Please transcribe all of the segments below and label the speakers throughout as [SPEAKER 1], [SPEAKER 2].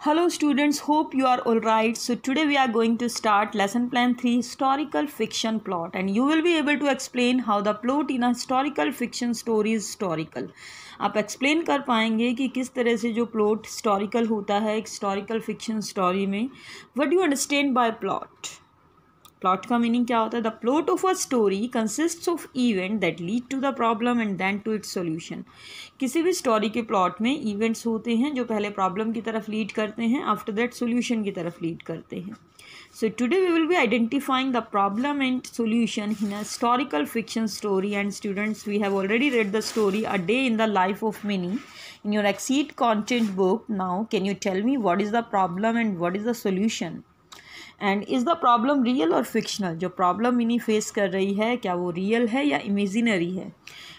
[SPEAKER 1] Hello students, hope you are all right. So today we are going to start lesson plan 3 historical fiction plot, and you will be able to explain how the plot in a historical fiction story is historical. आप explain कर पाएंगे कि किस तरह से जो plot historical होता है एक हिस्टोरिकल फिक्शन स्टोरी में. What do understand by plot? Plot का मीनिंग क्या होता है? The plot of a story consists of event that lead to the problem and then to its solution. किसी भी स्टोरी के प्लॉट में इवेंट्स होते हैं जो पहले प्रॉब्लम की तरफ लीड करते हैं, आफ्टर दैट सॉल्यूशन की तरफ लीड करते हैं. So today we will be identifying the problem and solution in a historical fiction story. And students, we have already read the story A Day in the Life of Minnie in your Exceed content book. Now can you tell me what is the problem and what is the solution? And is the problem real और fictional? जो problem mini face कर रही है क्या वो real है या imaginary है?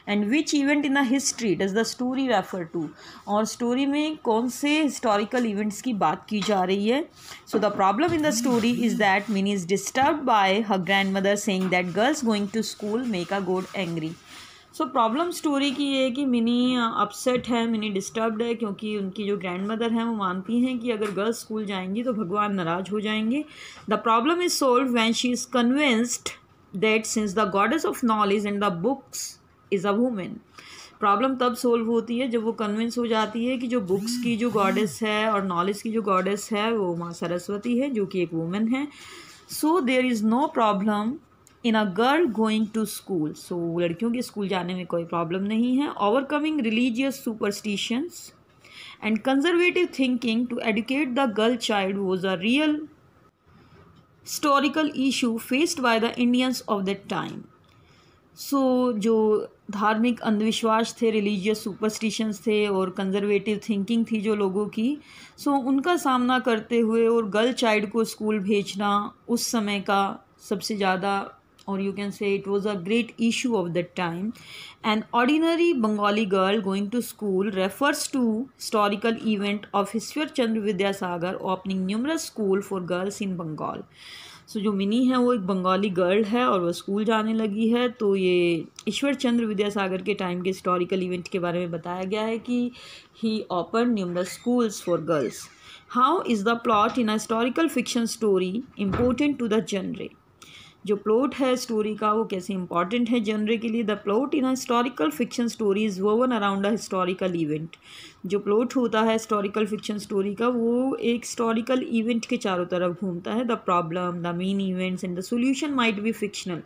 [SPEAKER 1] And which event in the history does the story refer to? और स्टोरी में कौन से हिस्टोरिकल इवेंट्स की बात की जा रही है? So the problem in the story is that Mini is disturbed by her grand mother saying that girls going to school make a god angry. So problem story की ये है कि मिनी अपसेट है, मिनी डिस्टर्ब्ड है, क्योंकि उनकी जो ग्रैंड मदर हैं वो मानती हैं कि अगर गर्ल्स स्कूल जाएंगी तो भगवान नाराज़ हो जाएंगे. The problem is solve when she is convinced that since the goddess of knowledge and the books is a women. Problem तब सोल्व होती है जब वो कन्विंस हो जाती है कि जो बुक्स की जो गॉडेस है और नॉलेज की जो गॉडेस है वो माँ सरस्वती है, जो कि एक वुमेन है. So there is no problem in a girl going to school. So लड़कियों के स्कूल जाने में कोई प्रॉब्लम नहीं है. Overcoming religious superstitions and conservative thinking to educate the girl child was a real historical issue faced by the Indians of that time. So जो धार्मिक अंधविश्वास थे, रिलीजियस सुपरस्टिशंस थे और कंजर्वेटिव थिंकिंग थी जो लोगों की, सो उनका सामना करते हुए और गर्ल चाइल्ड को स्कूल भेजना उस समय का सबसे ज़्यादा, or you can say it was a great issue of that time. An ordinary Bengali girl going to school refers to historical event of Ishwar Chandra Vidyasagar opening numerous school for girls in Bengal. सो जो mini है वो एक Bengali girl है और वो school जाने लगी है. तो ये ईश्वर चंद्र विद्यासागर के टाइम के हिस्टोरिकल इवेंट के बारे में बताया गया है कि he open numerous schools for girls. How is the plot in a historical fiction story important to the genre? जो प्लॉट है स्टोरी का वो कैसे इंपॉर्टेंट है जनरे के लिए? The plot in a historical fiction story is woven around a historical event. जो plot होता है हिस्टोरिकल फिक्शन स्टोरी का वो एक हिस्टोरिकल इवेंट के चारों तरफ घूमता है. The problem, the main events and the solution might be fictional.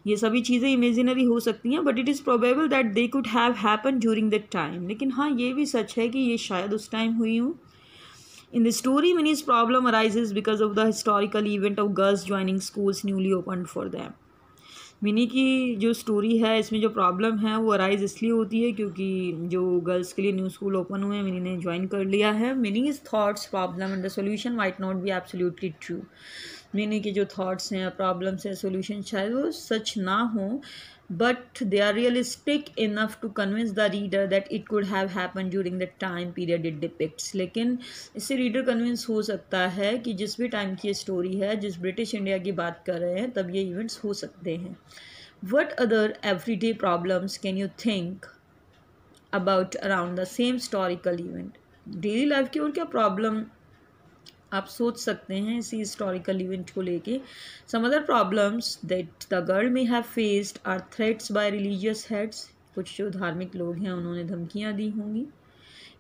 [SPEAKER 1] ये सभी चीज़ें इमेजिनरी हो सकती हैं, but it is probable that they could have happen during that time. लेकिन हाँ, ये भी सच है कि ये शायद उस टाइम हुई हूँ. In the story, Minnie's problem arises because of the historical event of girls joining schools newly opened for them. Mini की जो स्टोरी है इसमें जो प्रॉब्लम है वो अराइज इसलिए होती है क्योंकि जो गर्ल्स के लिए न्यू स्कूल ओपन हुए हैं, मिनी ने ज्वाइन कर लिया है. Minis thoughts, problem and the solution might not be absolutely true. Mini के जो थॉट्स हैं, प्रॉब्लम्स हैं, सॉल्यूशन शायद वो सच ना हो, but they are realistic enough to convince the reader that it could have happened during the time period it depicts. लेकिन इससे रीडर कन्विंस हो सकता है कि जिस भी टाइम की स्टोरी है, जिस ब्रिटिश इंडिया की बात कर रहे हैं, तब ये इवेंट्स हो सकते हैं. What other everyday problems can you think about around the same historical event? Daily life की और क्या प्रॉब्लम आप सोच सकते हैं इसी हिस्टोरिकल इवेंट को लेके? Some other problems that the girl may have faced are threats by religious heads. कुछ जो धार्मिक लोग हैं उन्होंने धमकियां दी होंगी.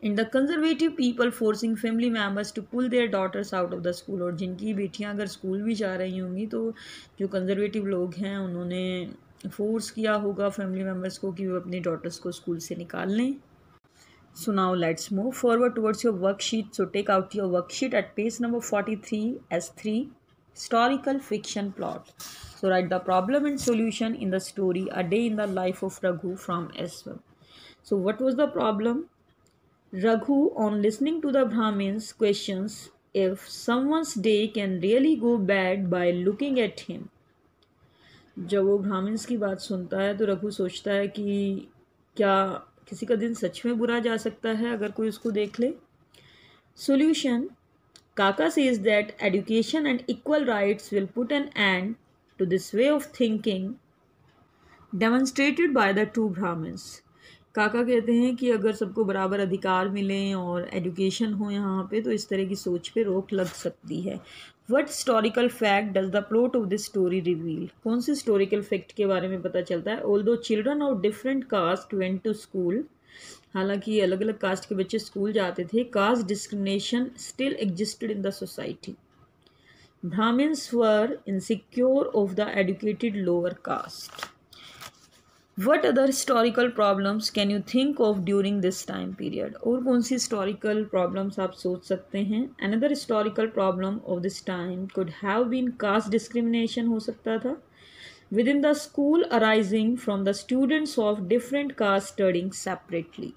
[SPEAKER 1] In the conservative people forcing family members to pull their daughters out of the school. और जिनकी बेटियां अगर स्कूल भी जा रही होंगी तो जो कंजर्वेटिव लोग हैं उन्होंने फोर्स किया होगा फैमिली मेम्बर्स को कि वो अपनी डॉटर्स को स्कूल से निकाल लें. So now let's move forward towards your worksheet. So take out your worksheet at page number 43 S3 historical fiction plot. So write the problem and solution in the story A Day in the Life of Raghu from S1. So what was the problem? Raghu, on listening to the Brahmin's questions if someone's day can really go bad by looking at him. जब वो Brahmins की बात सुनता है तो रघु सोचता है कि क्या किसी का दिन सच में बुरा जा सकता है अगर कोई उसको देख ले. Solution: Kaka says that education and equal rights will put an end to this way of thinking demonstrated by the two Brahmins. काका कहते हैं कि अगर सबको बराबर अधिकार मिलें और एजुकेशन हो यहाँ पे तो इस तरह की सोच पे रोक लग सकती है। What historical fact does the plot of this story reveal? कौन सी हिस्टोरिकल फैक्ट के बारे में पता चलता है? Although children of different caste went to school, हालांकि अलग अलग कास्ट के बच्चे स्कूल जाते थे, caste discrimination still existed in the society. Brahmins were insecure of the educated lower caste. What other historical problems can you think of during this time period? और कौन सी historical problems आप सोच सकते हैं? Another historical problem of this time could have been caste discrimination हो सकता था within the school arising from the students of different caste studying separately.